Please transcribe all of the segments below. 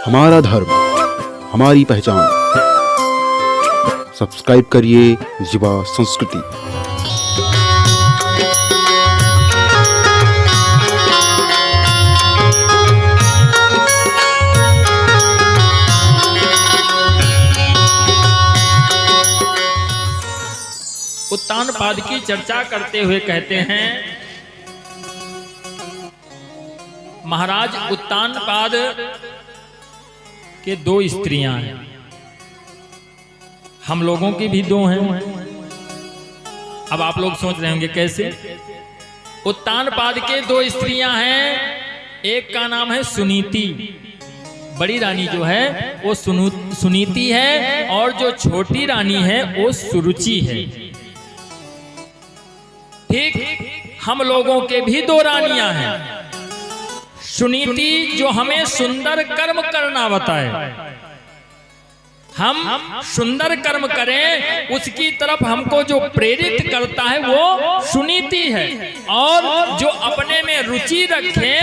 हमारा धर्म, हमारी पहचान। सब्सक्राइब करिए युवा संस्कृति। उत्तानपाद की चर्चा करते हुए कहते हैं, महाराज उत्तानपाद के दो स्त्रियां हैं, हम लोगों की भी दो हैं। अब आप लोग सोच रहे होंगे कैसे। उत्तानपाद के दो स्त्रियां हैं, एक का नाम है सुनीति, बड़ी रानी जो है वो सुनीति है, और जो छोटी रानी है वो सुरुचि है। ठीक हम लोगों के भी दो रानियां हैं। सुनीति जो हमें सुंदर कर्म करना बताए, हम सुंदर कर्म करें उसकी तरफ हमको जो प्रेरित करता है वो सुनीति है, और जो अपने में रुचि रखे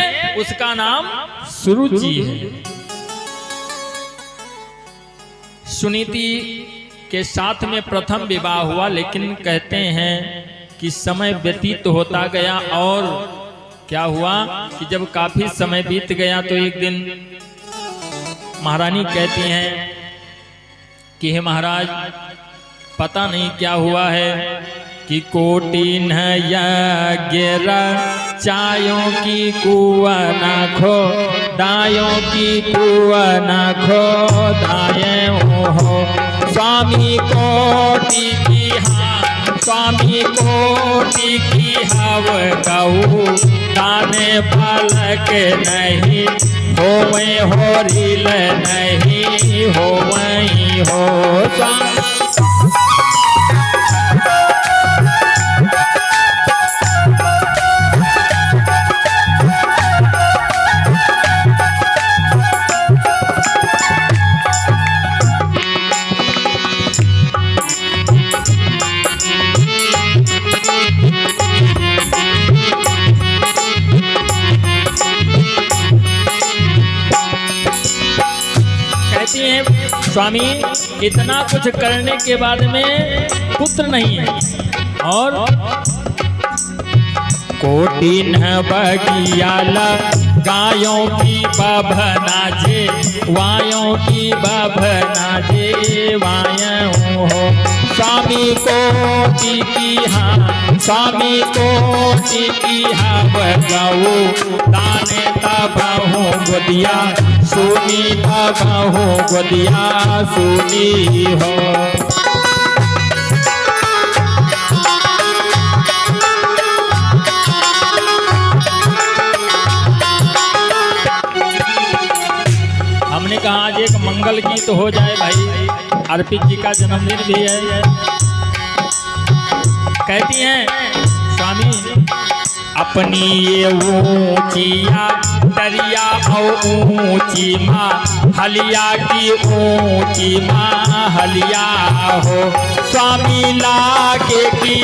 उसका नाम सुरुचि है। सुनीति के साथ में प्रथम विवाह हुआ, लेकिन कहते हैं कि समय व्यतीत होता गया, और क्या हुआ कि जब काफी समय बीत गया तो एक दिन महारानी कहती हैं कि हे महाराज, पता नहीं क्या हुआ है कि कोटिन यज्ञ चायों की कुआ ना खो, दायों की कुआ ना खो दाये हो। स्वामी कोटि की स्वामी कोटि की हव गऊ, दाने फलक नहीं होवे हो रील नहीं होवई हो। स्वामी इतना कुछ करने के बाद में पुत्र नहीं है, और कोटिन बगियाला गायों की बभना जे, वायों की बभना जे वायों हो। स्वामी कोटि की स्वामी कोटि की गऊ, दाने तबहू गोदिया सुनी, तबहू गोदिया सुनी हो। हमने कहा आज एक मंगल गीत हो जाए भाई, अर्पित जी का जन्मदिन भी है। कहती हैं स्वामी अपनी ये ऊंचिया दरिया और ऊंची माँ हलिया की ऊंची माँ हलिया हो। स्वामी लागे की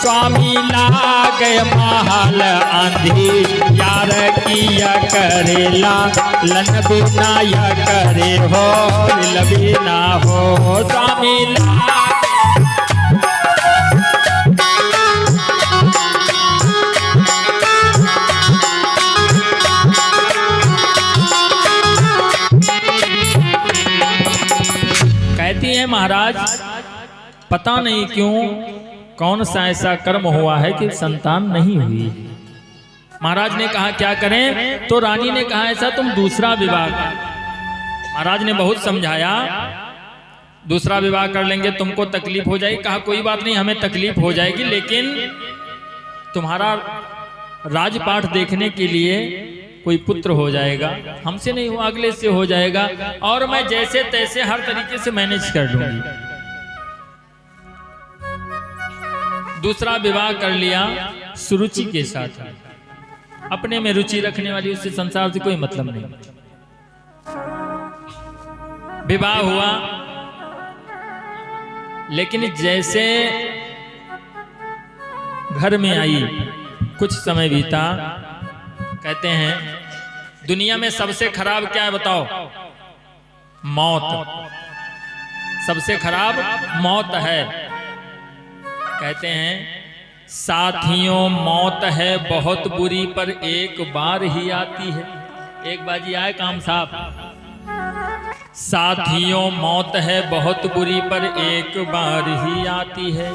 स्वामी लागे महल आंधी, यार किया करेला लन बिना या करे हो लबीना हो। स्वामी कहती है महाराज, पता नहीं क्यों कौन सा ऐसा कर्म हुआ है कि संतान नहीं हुई। महाराज ने कहा क्या करें, तो रानी ने कहा ऐसा तुम दूसरा विवाह कर। महाराज ने बहुत समझाया, दूसरा विवाह कर लेंगे तुमको तकलीफ हो जाएगी। कहा कोई बात नहीं, हमें तकलीफ हो जाएगी, लेकिन तुम्हारा राजपाट देखने के लिए कोई पुत्र हो जाएगा, हमसे नहीं हुआ अगले से हो जाएगा, और मैं जैसे तैसे हर तरीके से मैनेज कर लूंगी। दूसरा विवाह कर लिया सुरुचि के साथ, अपने में रुचि रखने वाली, उससे संसार से कोई मतलब नहीं। विवाह हुआ, लेकिन जैसे घर में आई कुछ समय बीता, कहते हैं दुनिया में सबसे खराब क्या है बताओ? मौत, सबसे खराब मौत है। कहते हैं साथियों मौत है बहुत बुरी पर एक बार ही आती है। एक बाजी आए काम साहब। साथियों मौत है बहुत बुरी पर एक बार ही आती है,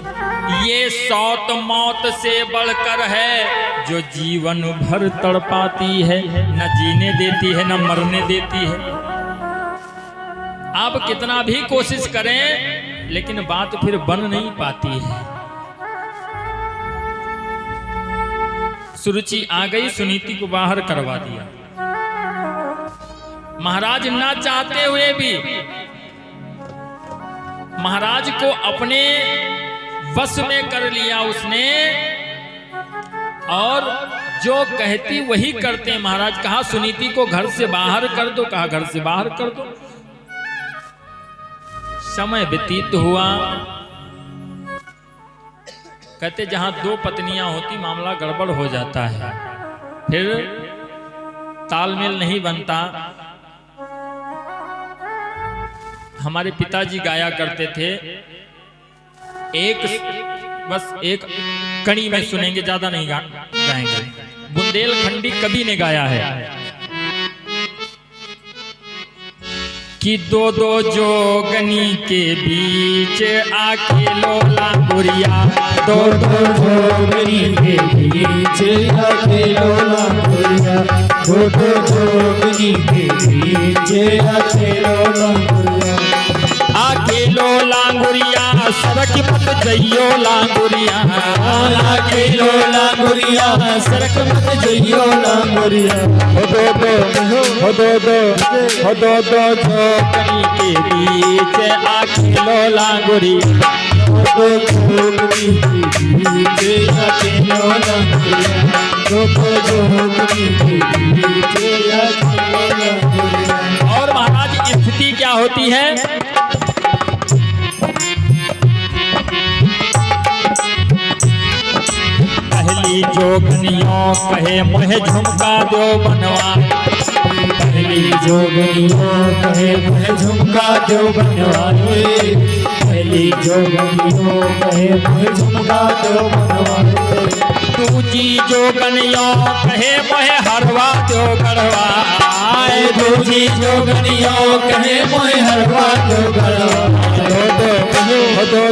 ये सौत मौत से बढ़कर है जो जीवन भर तड़पाती है, न जीने देती है न मरने देती है। आप कितना भी कोशिश करें लेकिन बात फिर बन नहीं पाती है। सुरुचि आ गई, सुनीति को बाहर करवा दिया। महाराज ना चाहते हुए भी महाराज को अपने वश में कर लिया उसने, और जो कहती वही करते। महाराज कहा सुनीति को घर से बाहर कर दो, कहा घर से बाहर कर दो। समय व्यतीत हुआ। कहते जहां दो पत्नियां होती मामला गड़बड़ हो जाता है, फिर तालमेल नहीं बनता। हमारे पिताजी गाया करते थे, बस एक कड़ी में सुनेंगे, ज्यादा नहीं गाएंगे। बुंदेलखंडी कवि ने गाया है कि दो दो जोगनी के बीच आके लोला गुड़िया, दो दो जोगनी के बीच आके लोला गुड़िया, दो दो जोगनी के बीच आके लोला गुड़िया, आके लोला गुड़िया सरक मत जइयो लांगुरिया, आके लोला गुड़िया सरक मत जइयो लांगुरिया। हो दो जोगनी के बीच आके लोला गुड़िया, दो जोगनी के बीच आके लोला गुड़िया, दो जोगनी के बीच आके लोला गुड़िया। और महाराज स्थिति क्या होती है? पहली जोगनियों कहे मोहे झुमका दो बनवा, पहली जोगनियों कहे मोहे झुमका दो बनवाए, पहली जोगनियों कहे मोहे झुमका दो बनवाए। दूजी जोगनियों कहे मोहे हरवा दो गढ़वाए, दूजी जोगनियों कहे मोहे हरवा दो गढ़वाए। दो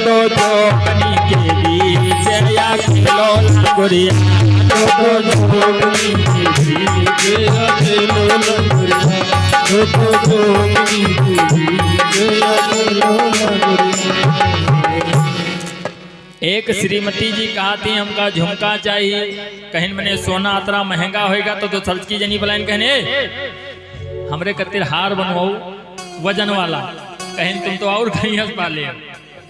जोगनी के बीच आके लोला गुड़िया, दो दो जोगनी के बीच आके लोला गुड़िया, दो दो जोगनी के बीच आके लोला गुड़िया। एक श्रीमती जी कहा थी हमका झुमका चाहिए, कहीं मैंने सोना अतरा महंगा होएगा तो सर्च की जनी बलाइन कहने हमरे कतिर हार बनवाऊ वजन वाला, कहीं तुम तो और कहीं हंस पाले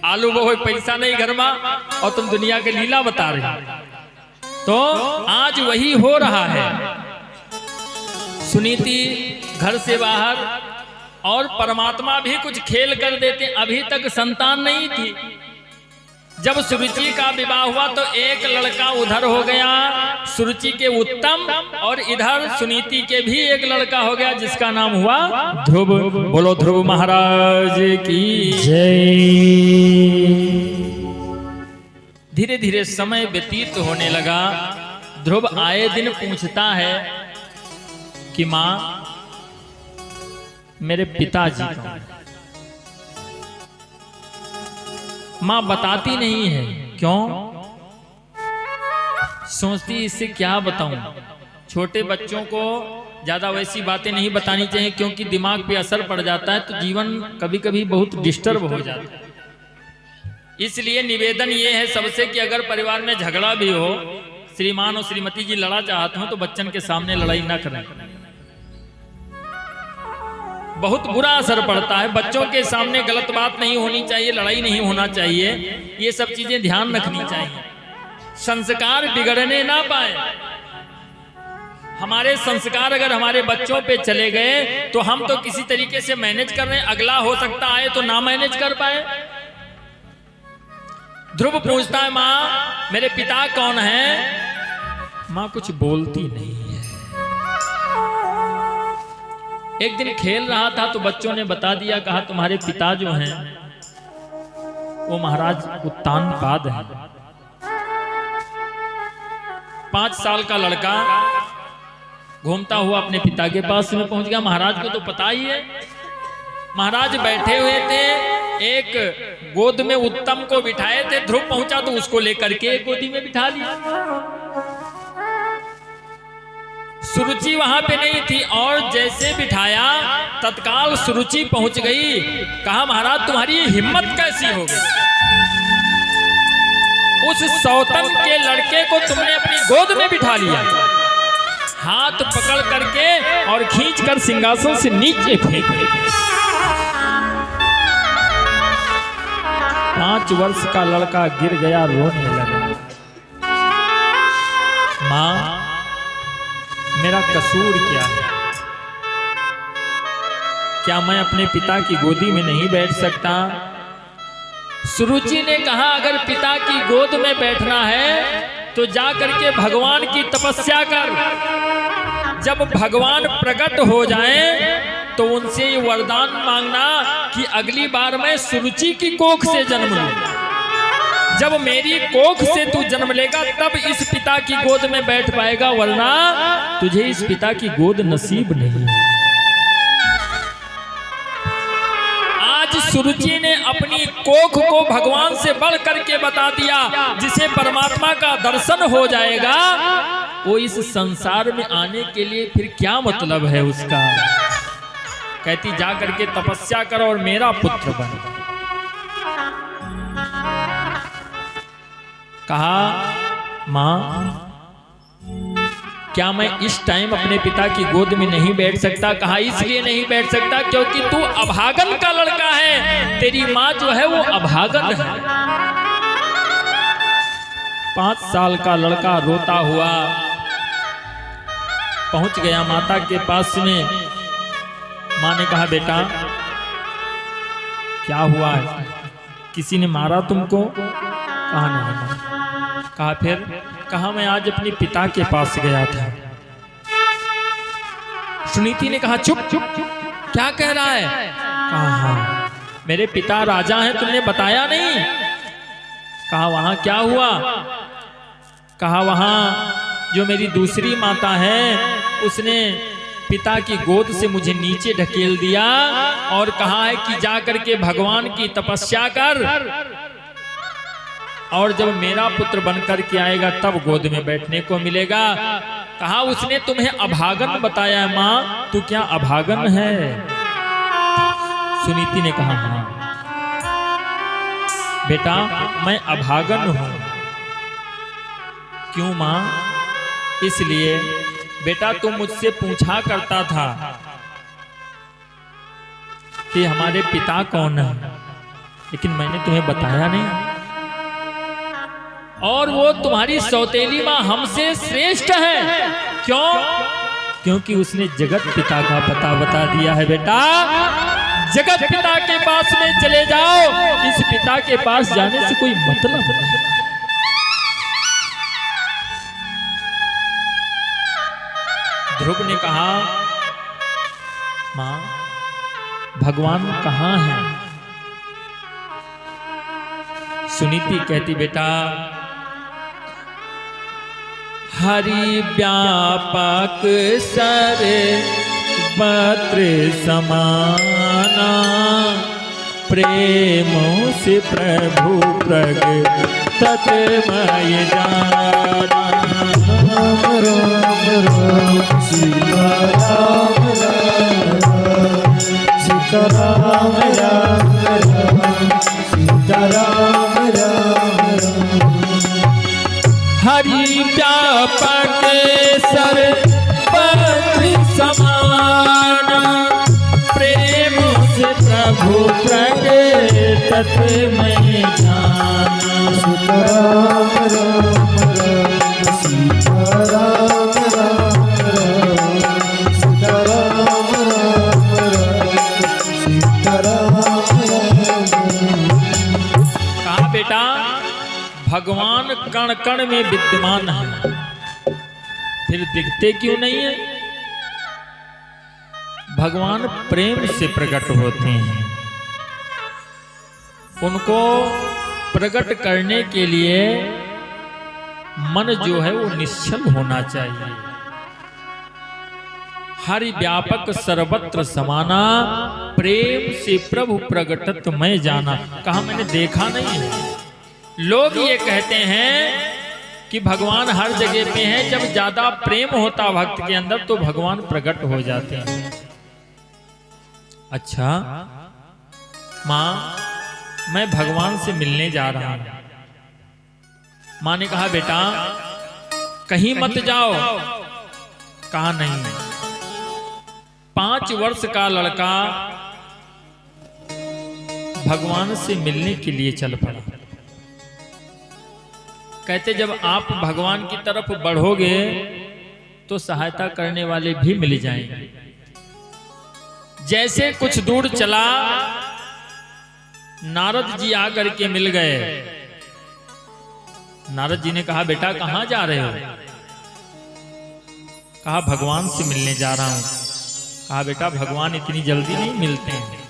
आलू वो पैसा नहीं घर में और तुम दुनिया के लीला बता रहे। तो आज वही हो रहा है। सुनीति घर से बाहर और परमात्मा भी कुछ खेल कर देते। अभी तक संतान नहीं थी। जब सुरुचि का विवाह हुआ तो एक लड़का उधर हो गया सुरुचि के उत्तम, और इधर सुनीति के भी एक लड़का हो गया जिसका नाम हुआ ध्रुव। बोलो ध्रुव महाराज की जय। धीरे धीरे समय व्यतीत होने लगा। ध्रुव आए दिन पूछता है कि माँ मेरे पिताजी कौन? माँ बताती नहीं है। क्यों? सोचती इससे क्या बताऊं। छोटे बच्चों को ज्यादा वैसी बातें नहीं बतानी चाहिए क्योंकि दिमाग पे असर पड़ जाता है तो जीवन कभी कभी बहुत डिस्टर्ब हो जाता है। इसलिए निवेदन ये है सबसे कि अगर परिवार में झगड़ा भी हो, श्रीमान और श्रीमती जी लड़ा चाहते हो तो बच्चन के सामने लड़ाई ना करें। बहुत बुरा असर पड़ता है। बच्चों के सामने गलत बात नहीं होनी चाहिए, लड़ाई नहीं होना चाहिए, ये सब चीजें ध्यान रखनी चाहिए। संस्कार बिगड़ने ना पाए। हमारे संस्कार अगर हमारे बच्चों पे चले गए तो हम तो किसी तरीके से मैनेज कर रहे हैं, अगला हो सकता है तो ना मैनेज कर पाए। ध्रुव पूछता है माँ मेरे पिता कौन है? माँ कुछ बोलती नहीं है। एक दिन खेल रहा था तो बच्चों ने बता दिया, कहा तुम्हारे पिता जो हैं वो महाराज उत्तानपाद है। 5 साल का लड़का घूमता हुआ अपने पिता के पास में पहुंच गया। महाराज को तो पता ही है। महाराज बैठे हुए थे, एक गोद में उत्तम को बिठाए थे। ध्रुव पहुंचा तो उसको लेकर के एक गोदी में बिठा लिया। सुरुचि वहां पे नहीं थी और जैसे बिठाया तत्काल सुरुचि पहुंच गई। कहा महाराज तुम्हारी हिम्मत कैसी हो गई, उस सौतन के लड़के को तुमने अपनी गोद में बिठा लिया। हाथ पकड़ करके और खींचकर सिंहासन से नीचे फेंक दिया। 5 वर्ष का लड़का गिर गया, रोने लगा। मां मेरा कसूर क्या है? क्या मैं अपने पिता की गोदी में नहीं बैठ सकता? सुरुचि ने कहा अगर पिता की गोद में बैठना है तो जा करके भगवान की तपस्या कर। जब भगवान प्रकट हो जाएं तो उनसे ये वरदान मांगना कि अगली बार मैं सुरुचि की कोख से जन्म लूं। जब मेरी कोख से तू जन्म लेगा तब इस पिता की गोद में बैठ पाएगा, वरना तुझे इस पिता की गोद नसीब नहीं। आज सुरुचि ने अपनी कोख को भगवान से बढ़ करके बता दिया। जिसे परमात्मा का दर्शन हो जाएगा वो इस संसार में आने के लिए फिर क्या मतलब है उसका। कहती जा करके तपस्या करो और मेरा पुत्र बन। कहा मां क्या मैं इस टाइम अपने पिता की गोद में नहीं बैठ सकता? कहा इसलिए नहीं बैठ सकता क्योंकि तू अभागन का लड़का है। तेरी माँ जो है वो अभागन है। 5 साल का लड़का रोता हुआ पहुंच गया माता के पास में। माँ ने कहा बेटा क्या हुआ है, किसी ने मारा तुमको? कहा नहीं। कहा फिर? कहा मैं आज अपने पिता के पास गया था। सुनीति ने कहा चुप चुप क्या कह रहा है? कहा हाँ मेरे पिता राजा हैं, तुमने बताया नहीं। कहा वहां क्या हुआ? कहा वहां जो मेरी दूसरी माता है उसने पिता की गोद से मुझे नीचे ढकेल दिया और कहा है कि जा करके भगवान की तपस्या कर और जब मेरा पुत्र बनकर के आएगा तब गोद में बैठने को मिलेगा। कहा उसने तुम्हें अभागन बताया। माँ तू क्या अभागन है? सुनीति ने कहा हाँ बेटा मैं अभागन हूं। क्यों माँ? इसलिए बेटा तू मुझसे पूछा करता था कि हमारे पिता कौन है, लेकिन मैंने तुम्हें बताया नहीं। और वो तुम्हारी सौतेली माँ हमसे श्रेष्ठ है। क्यों? क्योंकि उसने जगत पिता का पता बता दिया है। बेटा जगत पिता के पास में चले जाओ, इस पिता के पास जाने से कोई मतलब नहीं। ध्रुव ने कहा मां भगवान कहाँ है? सुनीति कहती बेटा हरि व्यापक सर पत्र समाना, प्रेमों से प्रभु प्रगट मय जाना। राम राम राम सीता राम राम, सीता राम राम राम, सीता राम राम राम। हरि व्यापक सर पत्र समाना, प्रेम से प्रभु प्रगट मय जाना। सीता राम राम राम, सीता राम राम राम, सीता राम राम राम, सीता राम राम राम। कहा बेटा भगवान कण कण में विद्यमान है, फिर दिखते क्यों नहीं है? भगवान प्रेम से प्रकट होते हैं। उनको प्रकट करने के लिए मन जो है वो निश्चल होना चाहिए। हरि व्यापक सर्वत्र समाना, प्रेम से प्रभु प्रगटत मैं जाना। कहा मैंने देखा नहीं है। लोग ये कहते हैं कि भगवान हर जगह पे हैं। जब ज्यादा प्रेम होता भक्त के अंदर तो भगवान प्रकट हो जाते हैं। अच्छा माँ, मैं भगवान से मिलने जा रहा हूं। माँ ने कहा बेटा कहीं मत जाओ। कहा नहीं। 5 वर्ष का लड़का भगवान से मिलने के लिए चल पड़ा। कहते जब आप भगवान की तरफ बढ़ोगे तो सहायता करने वाले भी मिल जाएंगे। जैसे कुछ दूर चला, नारद जी आकर के मिल गए। नारद जी ने कहा बेटा कहां जा रहे हो? कहा भगवान से मिलने जा रहा हूं। कहा बेटा भगवान इतनी जल्दी नहीं मिलते हैं।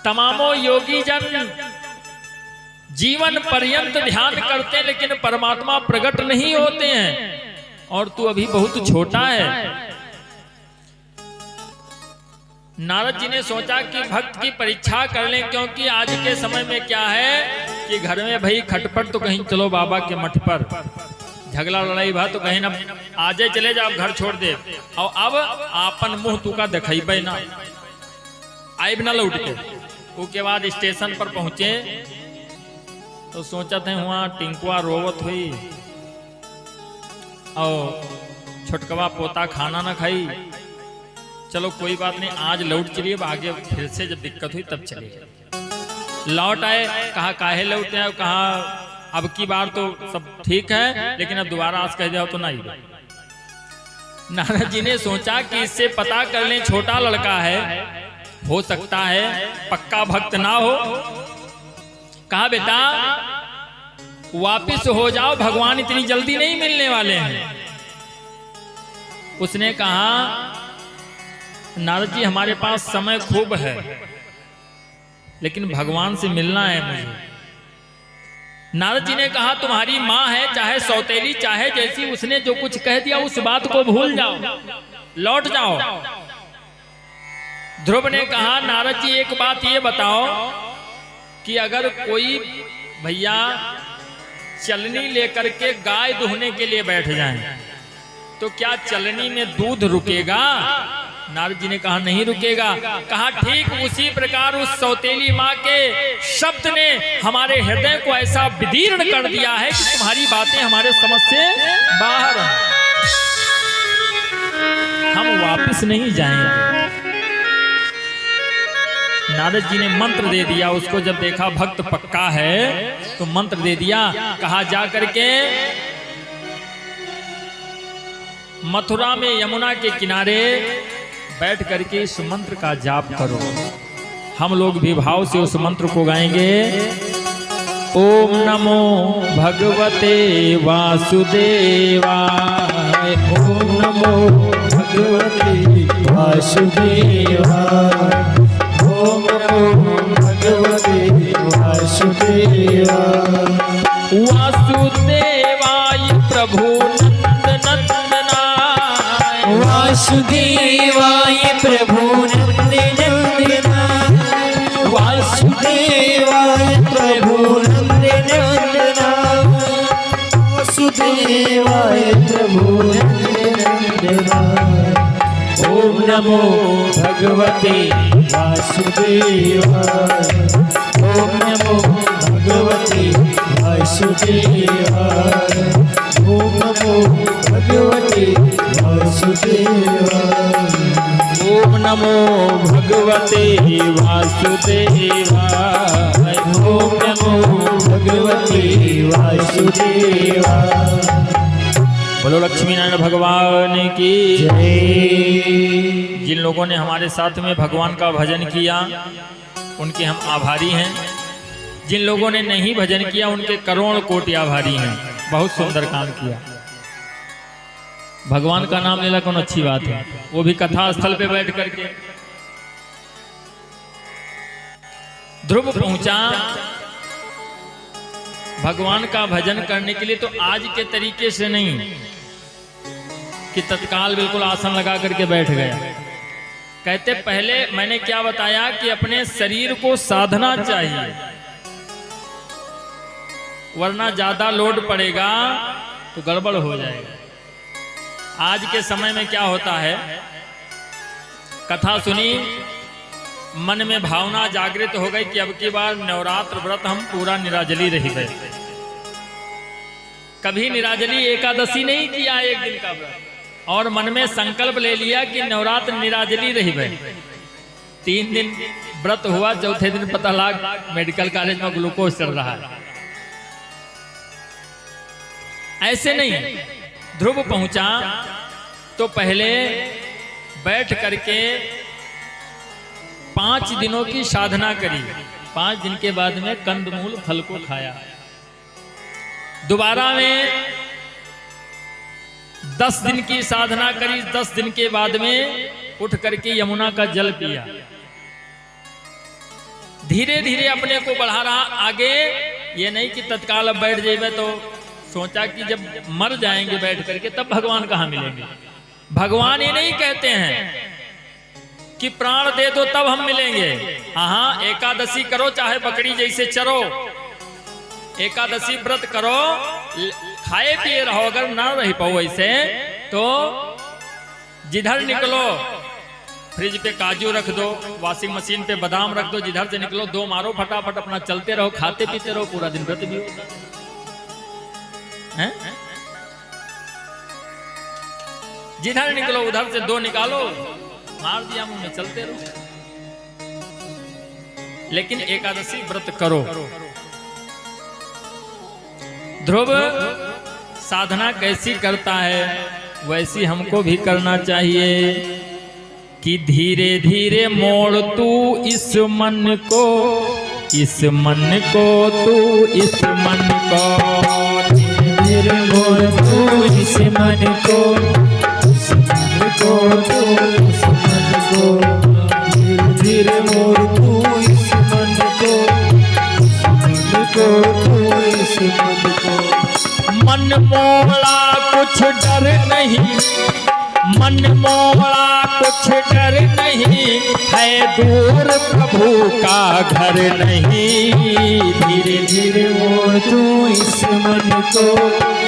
तमामो योगी जन जीवन पर्यंत ध्यान करते हैं लेकिन परमात्मा प्रकट नहीं होते हैं, और तू अभी बहुत छोटा है। नारद जी ने सोचा कि भक्त की परीक्षा कर लें, क्योंकि आज के समय में क्या है कि घर में भाई खटपट तो कहीं चलो बाबा के मठ पर, झगड़ा लड़ाई भा तो कहीं ना आजे चले जाओ घर छोड़ दे, और अब आपन मुंह तू का दिखाई ना आइब ना लौट के। उसके बाद स्टेशन पर पहुंचे तो सोचा थे वहां टिंकुआ रोवत हुई और छोटकवा पोता खाना ना खाई। चलो कोई बात नहीं, आज लौट चलिए, आगे फिर से जब दिक्कत हुई तब चलिए। लौट आए। कहा काहे लौटे आए? कहा अब की बार तो सब ठीक है लेकिन अब दोबारा आज कह जाओ तो नहीं। नारद जी ने सोचा कि इससे पता कर लें, छोटा लड़का है, हो सकता है पक्का भक्त ना हो। कहा बेटा वापिस हो जाओ, भगवान इतनी जल्दी नहीं मिलने वाले हैं। उसने कहा नारद जी हमारे पास समय खूब है लेकिन भगवान से मिलना है मुझे। नारद जी ने कहा तुम्हारी माँ है, चाहे सौतेली चाहे जैसी, उसने जो कुछ कह दिया उस बात को भूल जाओ, लौट जाओ। ध्रुव ने कहा नारद जी एक बात ये बताओ कि अगर कोई भैया चलनी लेकर के गाय दुहने के लिए बैठ जाए तो क्या चलनी में दूध रुकेगा? नारद जी ने कहा नहीं रुकेगा। कहा ठीक उसी प्रकार उस सौतेली माँ के शब्द ने हमारे हृदय को ऐसा विदीर्ण कर दिया है कि तुम्हारी बातें हमारे समझ से बाहर हैं, हम वापस नहीं जाएंगे। नारद जी ने मंत्र दे दिया उसको। जब देखा भक्त पक्का है तो मंत्र दे दिया। कहा जा करके मथुरा में यमुना के किनारे बैठ करके इस मंत्र का जाप करो। हम लोग भी भाव से उस मंत्र को गाएंगे। ओम नमो भगवते वासुदेवाय। ओम नमो भगवते वासुदेवाय। ओम नमो भगवते वासुदेवाय। वासुदेवाय प्रभु नंदनंदनाय। वासुदेवाय प्रभु नंदनंदनाय। वासुदेवाय प्रभु नंदनंदनाय। वासुदेवाय प्रभु नंदनंदनाय। ओम नमो भगवते वासुदेवाय। ओम नमो भगवते वासुदेवाय। ओम नमो भगवते वासुदेवाय। ओम नमो भगवते वासुदेवाय। ओम नमो भगवते वासुदेवाय। बोलो लक्ष्मी नारायण भगवान की जय। जिन लोगों ने हमारे साथ में भगवान का भजन किया उनके हम आभारी हैं। जिन लोगों ने नहीं भजन किया उनके करोड़ कोटि आभारी हैं। बहुत सुंदर काम किया। भगवान का नाम लेना कौन अच्छी बात है, वो भी कथा स्थल पे बैठ करके। ध्रुव पहुंचा भगवान का भजन करने के लिए, तो आज के तरीके से नहीं कि तत्काल बिल्कुल आसन लगा करके बैठ गया। कहते पहले मैंने क्या बताया कि अपने शरीर को साधना चाहिए, वरना ज्यादा लोड पड़ेगा तो गड़बड़ हो जाएगा। आज के समय में क्या होता है, कथा सुनी, मन में भावना जागृत हो गई कि अब की बार नवरात्र व्रत हम पूरा निराजली रह गए। कभी निराजली एकादशी नहीं किया एक दिन का व्रत, और मन में संकल्प ले लिया कि नवरात्र निराजली रह गए। 3 दिन व्रत हुआ, चौथे दिन पता लगा मेडिकल कॉलेज में ग्लूकोज चल रहा है। ऐसे नहीं, ध्रुव पहुंचा तो पहले बैठ करके 5 दिनों की साधना करी। 5 दिन के बाद में कंदमूल फल को खाया। दोबारा में 10 दिन की साधना करी। 10 दिन के बाद में उठ करके यमुना का जल पिया। धीरे धीरे अपने को बढ़ा रहा आगे। ये नहीं कि तत्काल अब बैठ जाइए, तो सोचा कि जब मर जाएंगे बैठ करके तब भगवान कहाँ मिलेंगे। भगवान ये नहीं कहते हैं कि प्राण दे दो तब हम मिलेंगे। हाँ, एकादशी करो, चाहे बकरी जैसे चरो, एकादशी व्रत करो, खाए पिए रहो। अगर ना रह पाओ ऐसे तो जिधर निकलो फ्रिज पे काजू रख दो, वॉशिंग मशीन पे बादाम रख दो, जिधर से निकलो 2 मारो फटाफट, अपना चलते रहो, खाते पीते रहो, पूरा दिन व्रत भी होता है। जिधर निकलो उधर से 2 निकालो, मार दिया मुंह में, चलते रहो। लेकिन एकादशी व्रत करो। ध्रुव साधना कैसी करता है वैसी हमको भी करना चाहिए कि धीरे धीरे मोड़ तू इस मन को, इस मन को तू, इस मन को धीरे धीरे मोड़ तू इस मन को, इस मन को तू, इस मन को धीरे धीरे मोड़ तू इस मन को, इस मन को तू, इस मन को। मन मोहला कुछ डर नहीं, मन मोहला कुछ डर नहीं, है दूर प्रभु का घर नहीं। धीरे धीरे मोड़ तू इस मन को,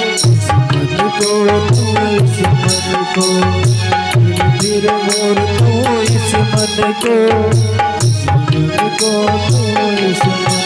इस मन को तू, इस मन को धीरे धीरे मोड़ तू इस मन को, इस मन को तू, इस मन को।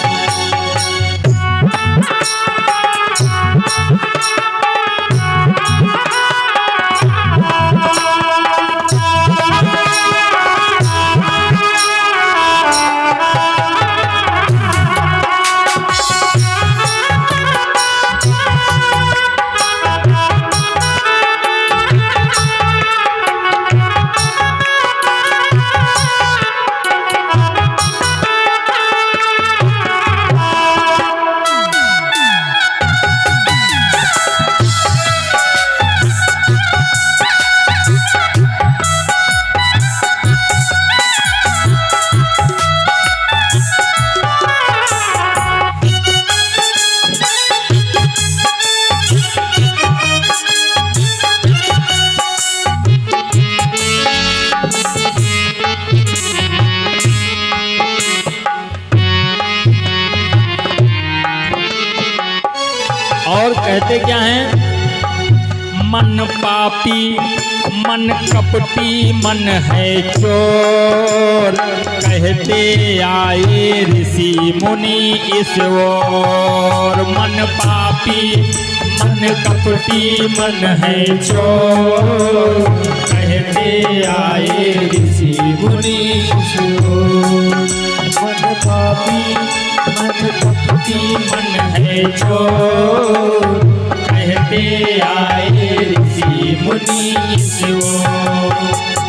और कहते क्या हैं, मन पापी, मन कपटी, मन है चोर, कहते आए ऋषि मुनि इस ओर। मन पापी, मन कपटी, मन है चोर, कहते आए ऋषि मुनि इस ओर। मन पापी, मन कपटी, मन है चोर, कहते आए ऋषि मुनि इस ओर।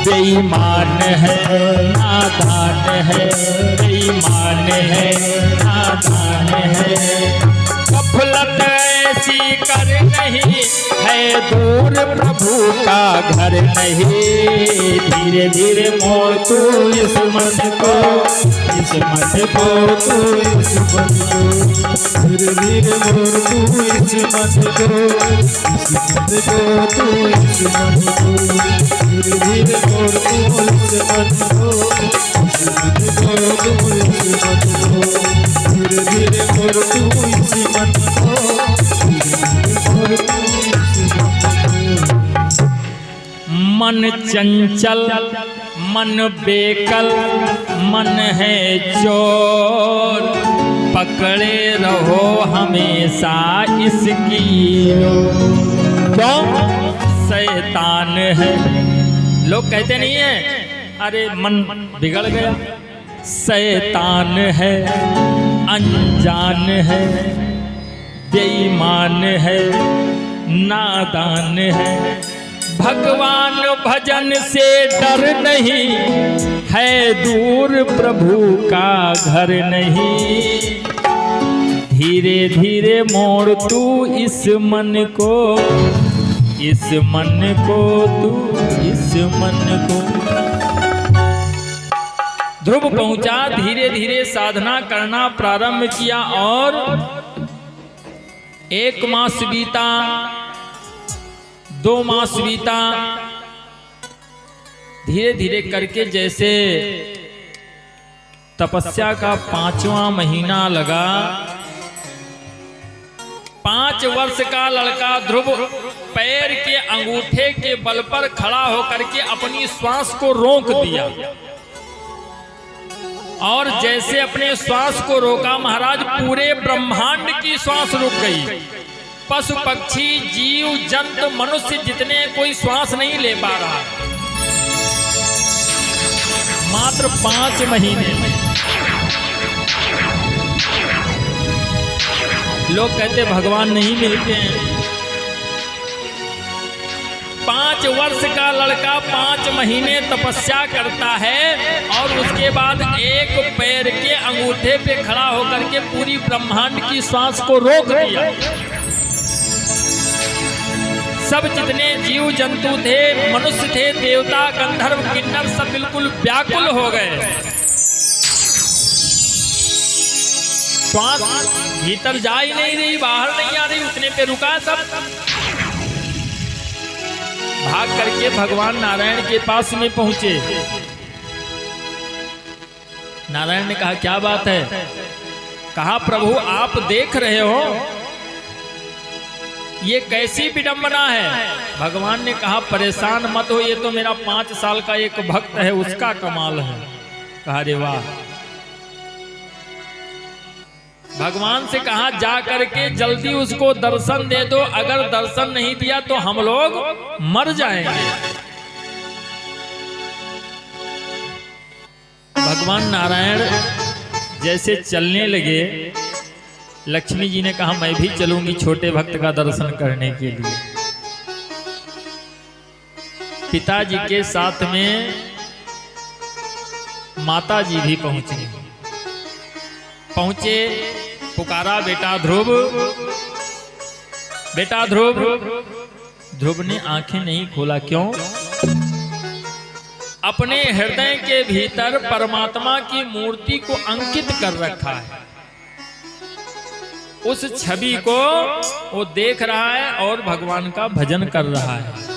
बेईमान है, नादान है, बेईमान है, नादान है, गफलत ऐसी कर नहीं है दूर प्रभु का घर नहीं। धीरे धीरे मोड़ तू इस मन को, इस मन को तू इस मन को, धीरे धीरे मोड़ तू इस मन को, इस मन को तू इस मन को, धीरे धीरे मोड़ तू इस मन को, इस मन को तू इस मन को, धीरे धीरे मोड़ तू इस मन को, धीरे धीरे मोड़ तू इस मन को। मन चंचल मन बेकल मन है चोर, पकड़े रहो हमेशा इसकी ओर। क्यों? शैतान है। लोग कहते नहीं है अरे मन बिगड़ गया। शैतान है, अनजान है, बेईमान है, नादान है। भगवान भजन से डर नहीं है दूर प्रभु का घर नहीं। धीरे धीरे मोड़ तू इस मन को, इस मन को तू इस मन को। ध्रुव पहुंचा, धीरे धीरे साधना करना प्रारंभ किया और 1 मास बीता, 2 मास बीता। धीरे धीरे करके जैसे तपस्या का 5वां महीना लगा, 5 वर्ष का लड़का ध्रुव पैर के अंगूठे के बल पर खड़ा होकर के अपनी श्वास को रोक दिया। और जैसे अपने श्वास को रोका महाराज, पूरे ब्रह्मांड की श्वास रुक गई। पशु पक्षी जीव जंतु मनुष्य जितने कोई श्वास नहीं ले पा रहा। मात्र 5 महीने में। लोग कहते भगवान नहीं मिलते हैं। 5 वर्ष का लड़का 5 महीने तपस्या करता है और उसके बाद 1 पैर के अंगूठे पे खड़ा होकर के पूरी ब्रह्मांड की श्वास को रोक दिया। सब जितने जीव जंतु थे, मनुष्य थे, देवता गंधर्व किन्नर सब बिल्कुल व्याकुल हो गए। श्वास भीतर जा ही नहीं रही, बाहर नहीं आ रही, उतने पे रुका सब। भाग करके भगवान नारायण के पास में पहुंचे। नारायण ने कहा क्या बात है? कहा प्रभु आप देख रहे हो ये कैसी विडंबना है? भगवान ने कहा परेशान मत हो, ये तो मेरा 5 साल का एक भक्त है, उसका कमाल है। कहा रे वाह। भगवान से कहा जा करके जल्दी उसको दर्शन दे दो, अगर दर्शन नहीं दिया तो हम लोग मर जाएंगे। भगवान नारायण जैसे चलने लगे, लक्ष्मी जी ने कहा मैं भी चलूंगी छोटे भक्त का दर्शन करने के लिए। पिताजी के साथ में माता जी भी पहुंचे। पुकारा बेटा ध्रुव, बेटा ध्रुव। ध्रुव ने आंखें नहीं खोला। क्यों? अपने हृदय के भीतर परमात्मा की मूर्ति को अंकित कर रखा है। उस छवि को वो देख रहा है और भगवान का भजन कर रहा है।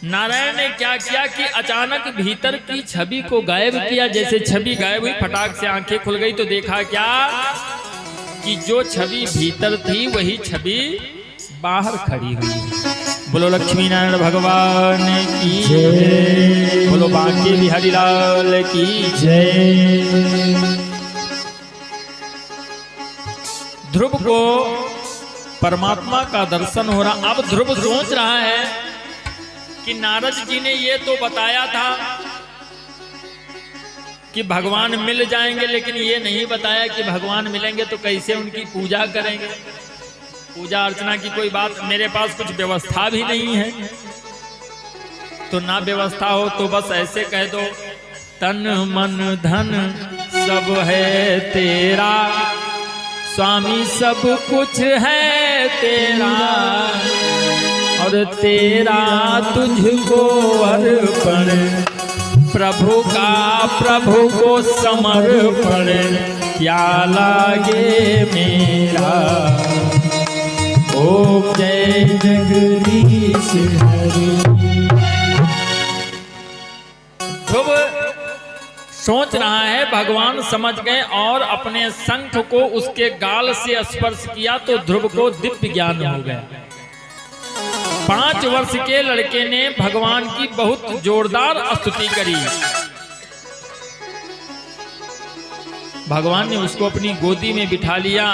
नारायण ने क्या किया कि अचानक भीतर की छवि को गायब किया। जैसे छवि गायब हुई, फटाक से आंखें खुल गई तो देखा क्या कि जो छवि भीतर थी वही छवि बाहर खड़ी हुई। बोलो लक्ष्मी नारायण भगवान की जय, बोलो बांके बिहारी लाल की जय। ध्रुव को परमात्मा का दर्शन हो रहा। अब ध्रुव सोच रहा है कि नारद जी ने ये तो बताया था कि भगवान मिल जाएंगे, लेकिन ये नहीं बताया कि भगवान मिलेंगे तो कैसे उनकी पूजा करेंगे। पूजा अर्चना की कोई बात, मेरे पास कुछ व्यवस्था भी नहीं है। तो ना व्यवस्था हो तो बस ऐसे कह दो तन मन धन सब है तेरा, स्वामी सब कुछ है तेरा और तेरा तुझको अर्पण, प्रभु का प्रभु को समर्पण क्या लागे मेरा। ओम जय जगदीश हरि। ध्रुव सोच रहा है, भगवान समझ गए और अपने शंख को उसके गाल से स्पर्श किया तो ध्रुव को दिव्य ज्ञान हो गया। 5 वर्ष के लड़के ने भगवान की बहुत जोरदार स्तुति करी। भगवान ने उसको अपनी गोदी में बिठा लिया।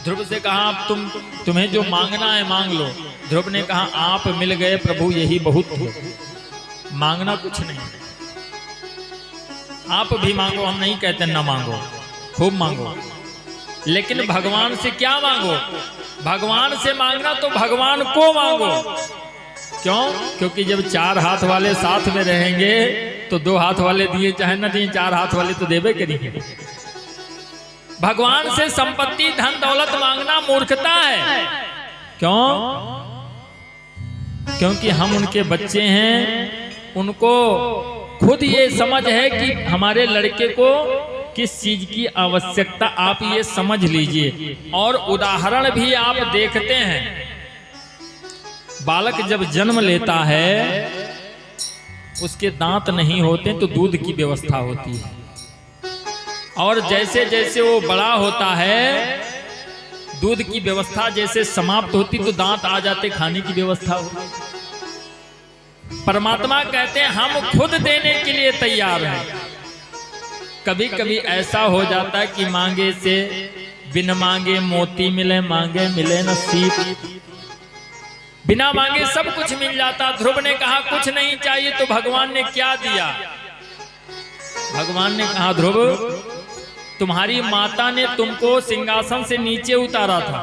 ध्रुव से कहा, अब तुम्हें जो मांगना है मांग लो। ध्रुव ने कहा, आप मिल गए प्रभु, यही बहुत है, मांगना कुछ नहीं। आप भी मांगो, हम नहीं कहते ना मांगो, खूब मांगो, लेकिन भगवान से क्या मांगो? भगवान से मांगना तो भगवान को मांगो। क्यों? क्योंकि जब 4 हाथ वाले साथ में रहेंगे तो 2 हाथ वाले दिए चाहे ना दिए, 4 हाथ वाले तो देवे करेंगे। भगवान से संपत्ति धन दौलत मांगना मूर्खता है। क्यों? क्योंकि हम उनके बच्चे हैं। उनको खुद ये समझ है कि हमारे लड़के को किस चीज की आवश्यकता, आप ये समझ लीजिए। और उदाहरण भी आप देखते हैं, बालक जब जन्म लेता है उसके दांत नहीं होते तो दूध की व्यवस्था होती है, और जैसे जैसे वो बड़ा होता है दूध की व्यवस्था जैसे समाप्त होती तो दांत आ जाते, खाने की व्यवस्था होती। परमात्मा कहते हैं हम खुद देने के लिए तैयार हैं। कभी कभी ऐसा हो जाता है कि मांगे से बिन मांगे मोती मिले, मांगे मिले न सीप। बिना मांगे सब कुछ मिल जाता। ध्रुव ने कहा कुछ नहीं चाहिए, तो भगवान ने क्या दिया? भगवान ने कहा, ध्रुव तुम्हारी माता ने तुमको सिंहासन से नीचे उतारा था,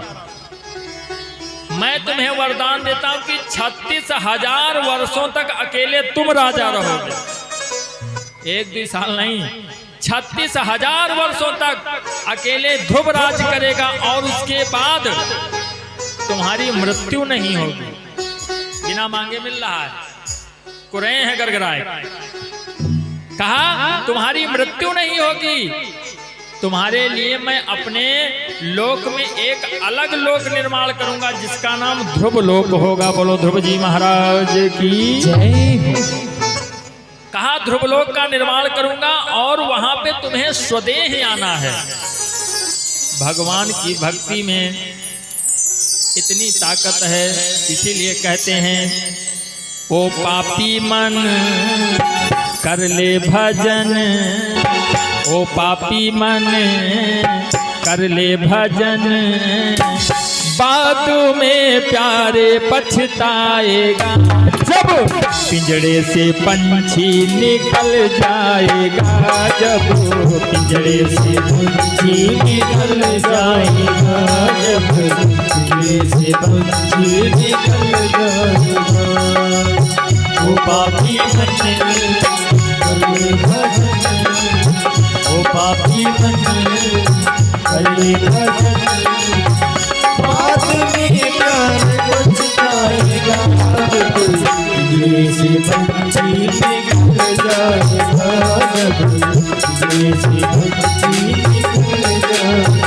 मैं तुम्हें वरदान देता हूं कि 36,000 वर्षों तक अकेले तुम राजा रहोगे। 1-2 साल नहीं, 36,000 वर्षों तक अकेले ध्रुव राज करेगा, और उसके बाद तुम्हारी मृत्यु नहीं होगी। बिना मांगे मिल रहा है, कुरें हैं गड़गड़ाए। कहा तुम्हारी मृत्यु नहीं होगी, तुम्हारे लिए मैं अपने लोक में एक अलग लोक निर्माण करूंगा जिसका नाम ध्रुव लोक होगा। बोलो ध्रुव जी महाराज की जय। कहा ध्रुव लोक का निर्माण करूंगा और वहां पे तुम्हें स्वदेह आना है। भगवान की भक्ति में इतनी ताकत है, इसीलिए कहते हैं ओ पापी मन कर ले भजन, ओ पापी मन कर ले भजन, बाद में प्यारे पछताएगा, जब पिंजड़े से पंछी निकल जाएगा, जब पिंजड़े से पंछी निकल जाएगा, जब पिंजड़े से पंछी निकल जाएगा। ओ पापी मन कर ले भजन, ओ पापी मन कर ले भजन, बाद में प्यार पछताएगा, पिंजड़े से पंछी निकल जाएगा, जब पिंजड़े से पंछी निकल जाएगा।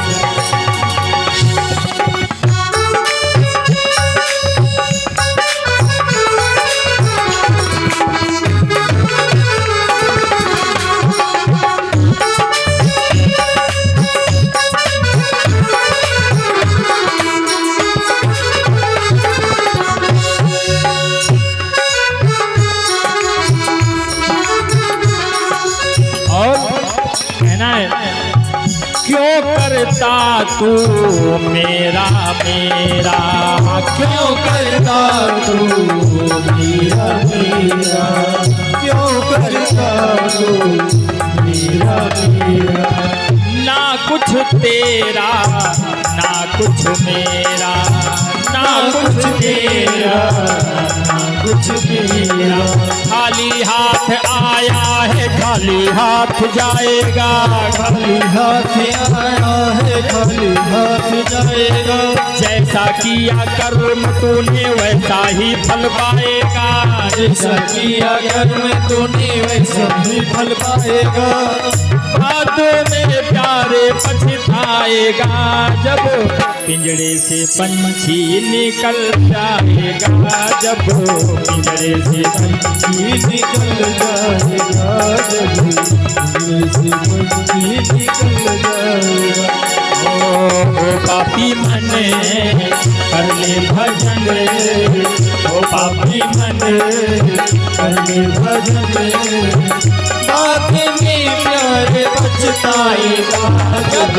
क्यों करता तू मेरा मेरा, क्यों करता तू मेरा मेरा, क्यों करता तू मेरा मेरा, ना कुछ तेरा ना कुछ मेरा, ना कुछ तेरा ना कुछ मेरा, खाली हाथ आया है खाली हाथ जाएगा, खाली हाथ आया है खाली हाथ जाएगा। जैसा किया कर्म तूने वैसा ही फल पाएगा, जैसा किया कर्म तूने वैसा ही फल पाएगा। बातों में प्यारे पछताएगा, जब पिंजड़े से पंछी निकल जाएगा, जब पिंजड़े से पंछी निकल जाएगा, जब पिंजड़े से पंछी निकल जाएगा। ओ पापी मन कर ले भजन, ओ पापी मन कर ले भजन। बात में प्यार पछताएगा, जब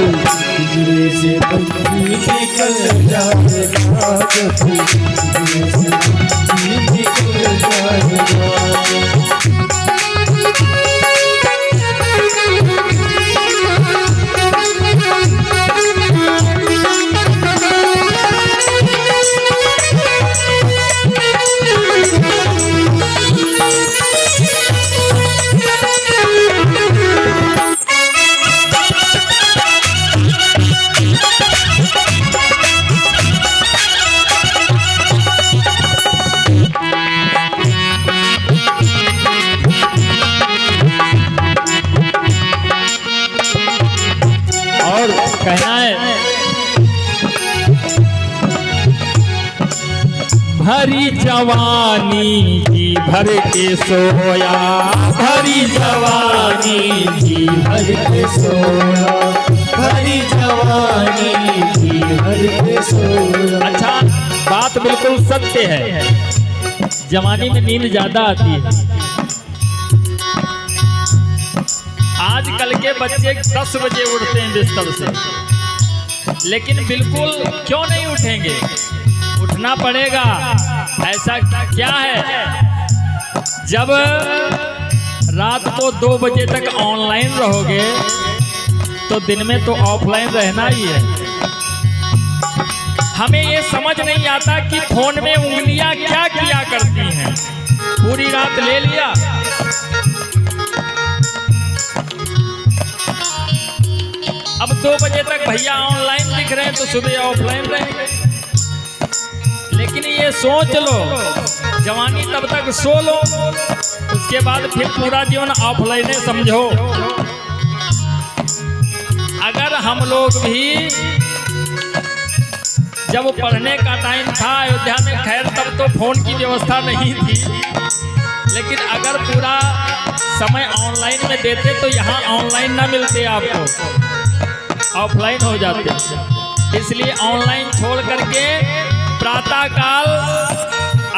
पिंजरे से पंछी निकल जाएगा, जब पिंजरे से पंछी निकल जाएगा। कहना है भरी जवानी जी भर के सोया, भरी जवानी जी भर के सोया, भरी जवानी जी भर के सोया। अच्छा, बात बिल्कुल सत्य है, जवानी में नींद ज्यादा आती है। आजकल के बच्चे 10 बजे उठते हैं बिस्तर से, लेकिन बिल्कुल क्यों नहीं उठेंगे, उठना पड़ेगा। ऐसा क्या है, जब रात को 2 बजे तक ऑनलाइन रहोगे तो दिन में तो ऑफलाइन रहना ही है। हमें ये समझ नहीं आता कि फोन में उंगलियां क्या किया करती हैं। पूरी रात ले लिया, अब 2 बजे तक भैया ऑनलाइन दिख रहे हैं तो सुबह ऑफलाइन रहेंगे। लेकिन ये सोच लो, जवानी तब तक सो लो, उसके बाद फिर पूरा जीवन ऑफलाइन समझो। अगर हम लोग भी जब पढ़ने का टाइम था अयोध्या में, खैर तब तो फोन की व्यवस्था नहीं थी, लेकिन अगर पूरा समय ऑनलाइन में देते तो यहाँ ऑनलाइन ना मिलते, आपको ऑफलाइन हो जाते। इसलिए ऑनलाइन छोड़ करके प्रातः काल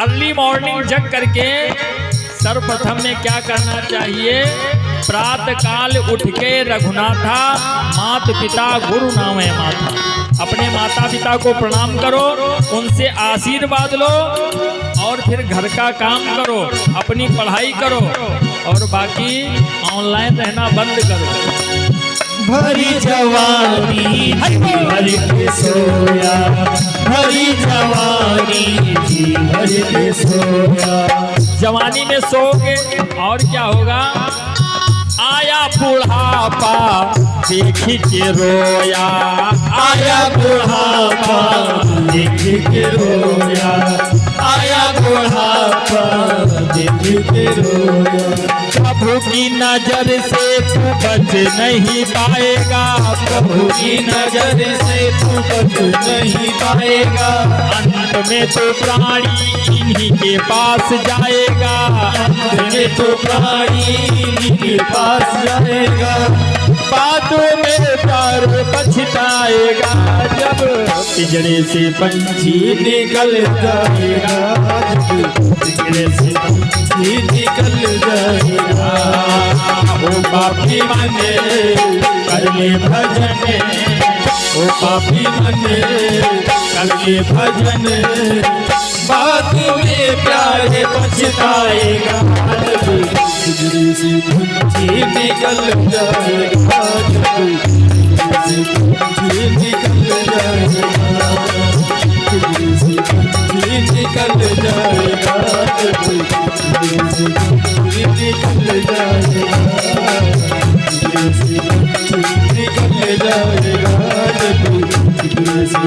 अर्ली मॉर्निंग जग करके सर्वप्रथम में क्या करना चाहिए, प्रातः काल उठ के रघुनाथा मात पिता गुरु नाम है माता, अपने माता पिता को प्रणाम करो, उनसे आशीर्वाद लो और फिर घर का काम करो, अपनी पढ़ाई करो और बाकी ऑनलाइन रहना बंद करो। भरी जवानी भर के सोया, भरी जवानी भर के सोया। जवानी में सोओगे और क्या होगा, आया बुढ़ापा देख के रोया, आया बुढ़ापा देख के रोया, आया बुढ़ापा देख के रोया। प्रभु की नजर से तू बच नहीं पाएगा, प्रभु की नजर से तू बच नहीं पाएगा। अंत में तो प्राणी इन्हीं के पास जाएगा, अंत में तो प्राणी इन्हीं के पास जाएगा। बातों में प्यार पछताएगा, जब पिंजरे से पंछी निकल जाएगा, पिंजरे से पंछी निकल जाएगा। ओ पापी मने कर ले भजन, ओ पापी मने कर ले भजन। बात में प्यार पछताएगा, पिंजरे से पंछी निकल जाएगा, पिंजरे से पंछी निकल जाएगा, पिंजरे से पंछी निकल जाएगा, पिंजरे से पंछी निकल जाएगा।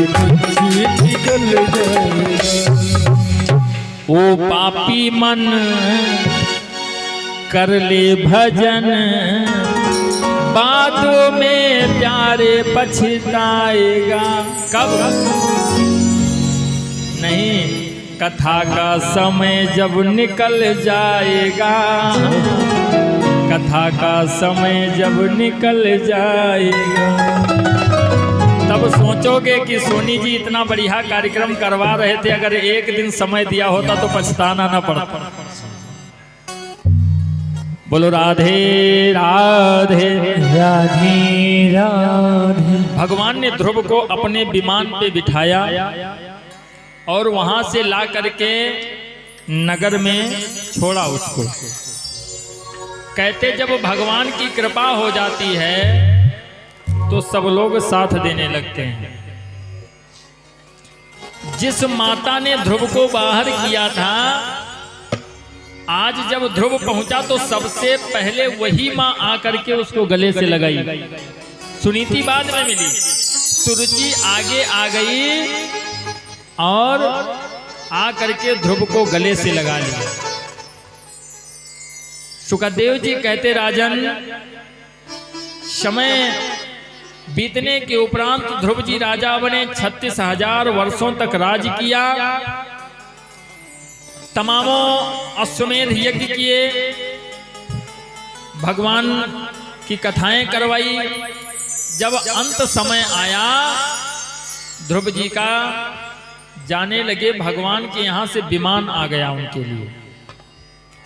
पक्षी निकल जाएगा। ओ पापी मन कर ले भजन, बातों में प्यारे पछताएगा। कब? नहीं, कथा का समय जब निकल जाएगा, कथा का समय जब निकल जाएगा, तब सोचोगे कि सोनी जी इतना बढ़िया कार्यक्रम करवा रहे थे, अगर एक दिन समय दिया होता तो पछताना न पड़ता। बोलो राधे राधे राधे राधे। भगवान ने ध्रुव को अपने विमान पे बिठाया और वहां से ला करके नगर में छोड़ा उसको। कहते जब भगवान की कृपा हो जाती है तो सब लोग साथ देने लगते हैं। जिस माता ने ध्रुव को बाहर किया था, आज जब ध्रुव पहुंचा तो सबसे पहले वही मां आकर के उसको गले से लगाई। सुनीति बाद में मिली, सुरुचि आगे आ गई और आकर के ध्रुव को गले से लगा लिया। सुखदेव जी कहते राजन, समय बीतने के उपरांत ध्रुव जी राजा बने, 36,000 वर्षों तक राज किया, तमामों अश्वमेध यज्ञ किए, भगवान की कथाएं करवाई। जब अंत समय आया ध्रुव जी का, जाने लगे भगवान के यहां से विमान आ गया उनके लिए।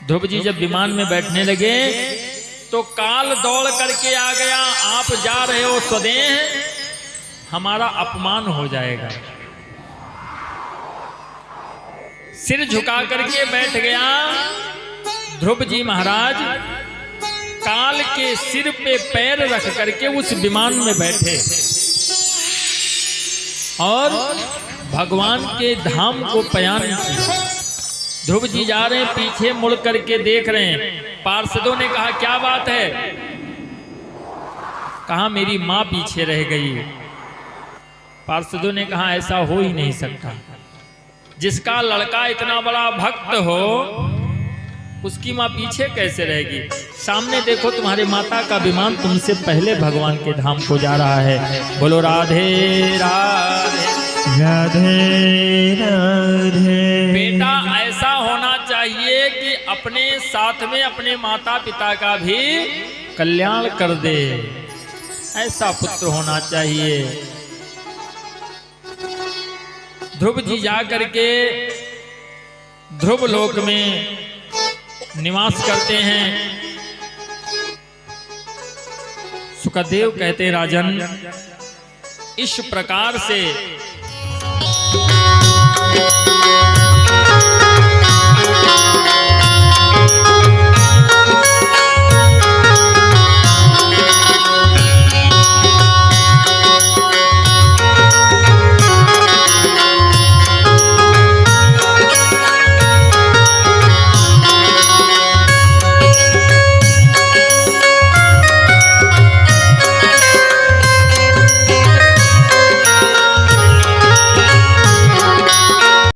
ध्रुव जी जब विमान में बैठने लगे तो काल दौड़ करके आ गया, आप जा रहे हो स्वदेह, हमारा अपमान हो जाएगा। सिर झुका करके बैठ गया ध्रुव जी महाराज, काल के सिर पे पैर रख करके उस विमान में बैठे और भगवान के धाम को पयान किया। ध्रुव जी जा रहे हैं, पीछे मुड़ करके देख रहे हैं। पार्षदों ने कहा क्या बात है? कहा मेरी मां पीछे रह गई। पार्षदों ने कहा ऐसा हो ही नहीं सकता, जिसका लड़का इतना बड़ा भक्त हो उसकी मां पीछे कैसे रहेगी? सामने देखो तुम्हारे माता का विमान तुमसे पहले भगवान के धाम को जा रहा है। बोलो राधे राधे राधे राधे। बेटा ऐसा होना चाहिए कि अपने साथ में अपने माता पिता का भी कल्याण कर दे, ऐसा पुत्र होना चाहिए। ध्रुव जी जा करके ध्रुव लोक में निवास करते हैं। सुखदेव कहते राजन, इस प्रकार से